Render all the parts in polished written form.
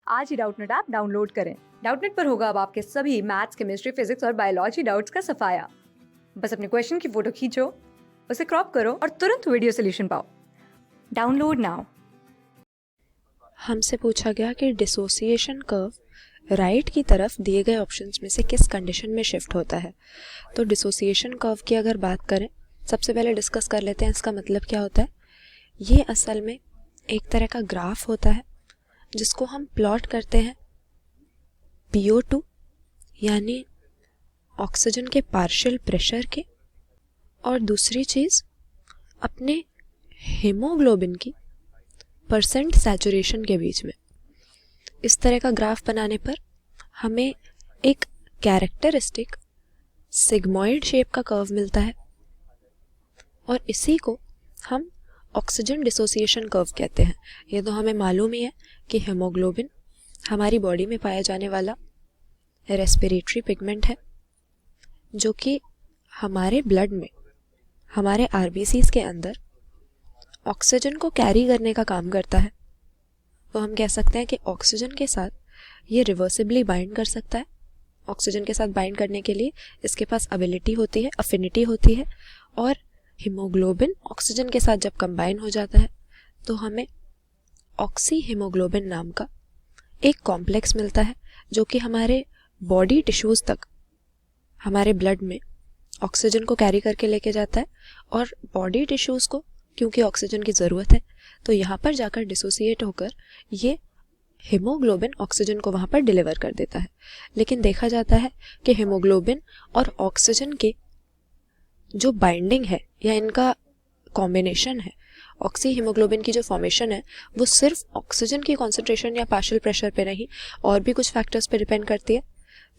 आज ही Doubtnut app download करें। Doubtnut पर होगा अब आपके सभी मैथ्स, केमिस्ट्री, फिजिक्स और बायोलॉजी डाउट्स का सफाया। बस अपने क्वेश्चन की फोटो खींचो, उसे क्रॉप करो और तुरंत वीडियो सोल्यूशन पाओ। Download now. हमसे पूछा गया कि डिसोसिएशन कर्व राइट की तरफ दिए गए ऑप्शंस में से किस कंडीशन में शिफ्ट होता है। तो डिसोसिएशन कर्व की अगर बात करें, सबसे पहले डिस्कस कर लेते हैं इसका मतलब क्या होता है। ये असल में एक तरह का ग्राफ होता है जिसको हम प्लॉट करते हैं PO2 यानी ऑक्सीजन के पार्शियल प्रेशर के, और दूसरी चीज़ अपने हीमोग्लोबिन की परसेंट सैचुरेशन के बीच में। इस तरह का ग्राफ बनाने पर हमें एक कैरेक्टरिस्टिक सिग्मॉइड शेप का कर्व मिलता है और इसी को हम ऑक्सीजन डिसोसिएशन कर्व कहते हैं। ये तो हमें मालूम ही है कि हीमोग्लोबिन हमारी बॉडी में पाया जाने वाला रेस्पिरेटरी पिगमेंट है जो कि हमारे ब्लड में, हमारे RBCs के अंदर ऑक्सीजन को कैरी करने का काम करता है। तो हम कह सकते हैं कि ऑक्सीजन के साथ ये रिवर्सिबली बाइंड कर सकता है। ऑक्सीजन के साथ बाइंड करने के लिए इसके पास एबिलिटी होती है, अफिनिटी होती है, और हीमोग्लोबिन ऑक्सीजन के साथ जब कंबाइन हो जाता है तो हमें ऑक्सी हीमोग्लोबिन नाम का एक कॉम्प्लेक्स मिलता है जो कि हमारे बॉडी टिश्यूज तक हमारे ब्लड में ऑक्सीजन को कैरी करके लेके जाता है। और बॉडी टिश्यूज को क्योंकि ऑक्सीजन की ज़रूरत है तो यहाँ पर जाकर डिसोसिएट होकर ये हीमोग्लोबिन ऑक्सीजन को वहाँ पर डिलीवर कर देता है। लेकिन देखा जाता है कि हीमोग्लोबिन और ऑक्सीजन के जो बाइंडिंग है या इनका कॉम्बिनेशन है, ऑक्सी हीमोग्लोबिन की जो फॉर्मेशन है वो सिर्फ ऑक्सीजन की कॉन्सेंट्रेशन या पार्शियल प्रेशर पे नहीं, और भी कुछ फैक्टर्स पे डिपेंड करती है,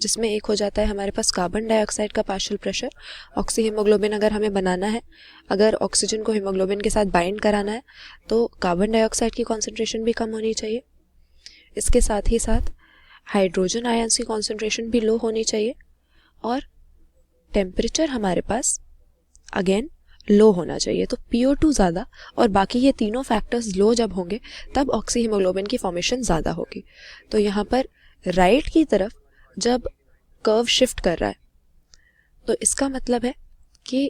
जिसमें एक हो जाता है हमारे पास कार्बन डाइऑक्साइड का पार्शियल प्रेशर। ऑक्सी हीमोग्लोबिन अगर हमें बनाना है, अगर ऑक्सीजन को हीमोग्लोबिन के साथ बाइंड कराना है तो कार्बन डाइऑक्साइड की कॉन्सेंट्रेशन भी कम होनी चाहिए। इसके साथ ही साथ हाइड्रोजन आयंस की कॉन्सेंट्रेशन भी लो होनी चाहिए, और टेम्परेचर हमारे पास अगेन लो होना चाहिए। तो PO2 ज़्यादा और बाकी ये तीनों फैक्टर्स लो जब होंगे तब ऑक्सी हीमोग्लोबिन की फॉर्मेशन ज़्यादा होगी। तो यहाँ पर राइट की तरफ जब कर्व शिफ्ट कर रहा है तो इसका मतलब है कि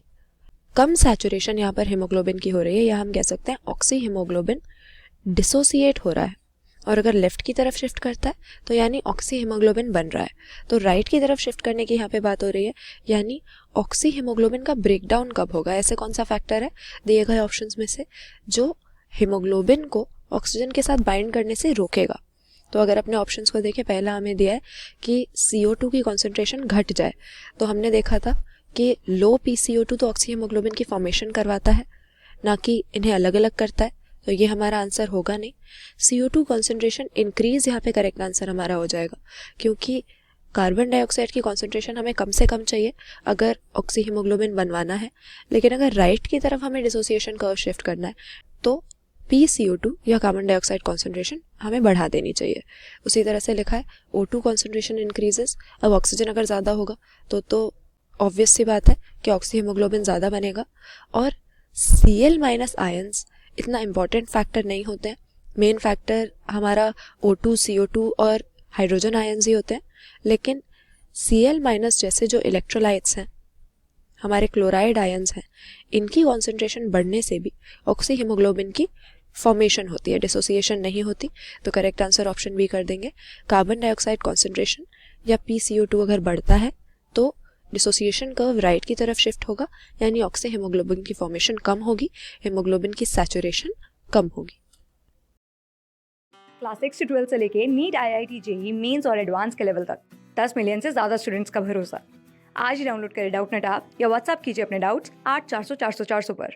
कम सैचुरेशन यहाँ पर हीमोग्लोबिन की हो रही है, या हम कह सकते हैं ऑक्सी हीमोग्लोबिन डिसोसिएट हो रहा है। और अगर लेफ्ट की तरफ शिफ्ट करता है तो यानी ऑक्सी हीमोग्लोबिन बन रहा है। तो राइट की तरफ शिफ्ट करने की यहाँ पे बात हो रही है, यानी ऑक्सी हीमोग्लोबिन का ब्रेकडाउन कब होगा। ऐसे कौन सा फैक्टर है दिए गए ऑप्शंस में से जो हीमोग्लोबिन को ऑक्सीजन के साथ बाइंड करने से रोकेगा। तो अगर अपने ऑप्शंस को देखें, पहला हमें दिया है कि CO2 की कॉन्सेंट्रेशन घट जाए। तो हमने देखा था कि लो PCO2 तो ऑक्सी हीमोग्लोबिन की फॉर्मेशन करवाता है, ना कि इन्हें अलग अलग करता है। तो ये हमारा आंसर होगा नहीं। CO2 कॉन्सेंट्रेशन इंक्रीज यहाँ पे करेक्ट आंसर हमारा हो जाएगा, क्योंकि कार्बन डाइऑक्साइड की कॉन्सेंट्रेशन हमें कम से कम चाहिए अगर ऑक्सी हीमोग्लोबिन बनवाना है। लेकिन अगर राइट की तरफ हमें डिसोसिएशन कर्व शिफ्ट करना है तो PCO2 या कार्बन डाइऑक्साइड कॉन्सेंट्रेशन हमें बढ़ा देनी चाहिए। उसी तरह से लिखा है O2 कॉन्सेंट्रेशन इंक्रीजेस। अब ऑक्सीजन अगर ज़्यादा होगा तो ऑब्वियस सी बात है कि ऑक्सी हीमोग्लोबिन ज़्यादा बनेगा। और Cl- आयंस इतना इम्पॉर्टेंट फैक्टर नहीं होते हैं। मेन फैक्टर हमारा O2, CO2 और हाइड्रोजन आयंस ही होते हैं। लेकिन Cl- जैसे जो इलेक्ट्रोलाइट्स हैं, हमारे क्लोराइड आयंस हैं, इनकी कॉन्सेंट्रेशन बढ़ने से भी ऑक्सी हीमोग्लोबिन की फॉर्मेशन होती है, डिसोसिएशन नहीं होती। तो करेक्ट आंसर ऑप्शन बी कर देंगे। कार्बन डाइऑक्साइड कॉन्सेंट्रेशन या PCO2 अगर बढ़ता है तो डिसोसिएशन कर्व राइट की तरफ शिफ्ट होगा, यानी ऑक्सी हीमोग्लोबिन की फॉर्मेशन कम होगी, हीमोग्लोबिन की सैचुरेशन कम होगी। क्लास 6 से 12 से लेके नीट, IIT, JEE मेंस और एडवांस के लेवल तक 10 मिलियन से ज्यादा स्टूडेंट्स का भरोसा। आज ही डाउनलोड करें डाउटनेट ऐप या व्हाट्सएप कीजिए अपने डाउट्स 8400 400 400 पर।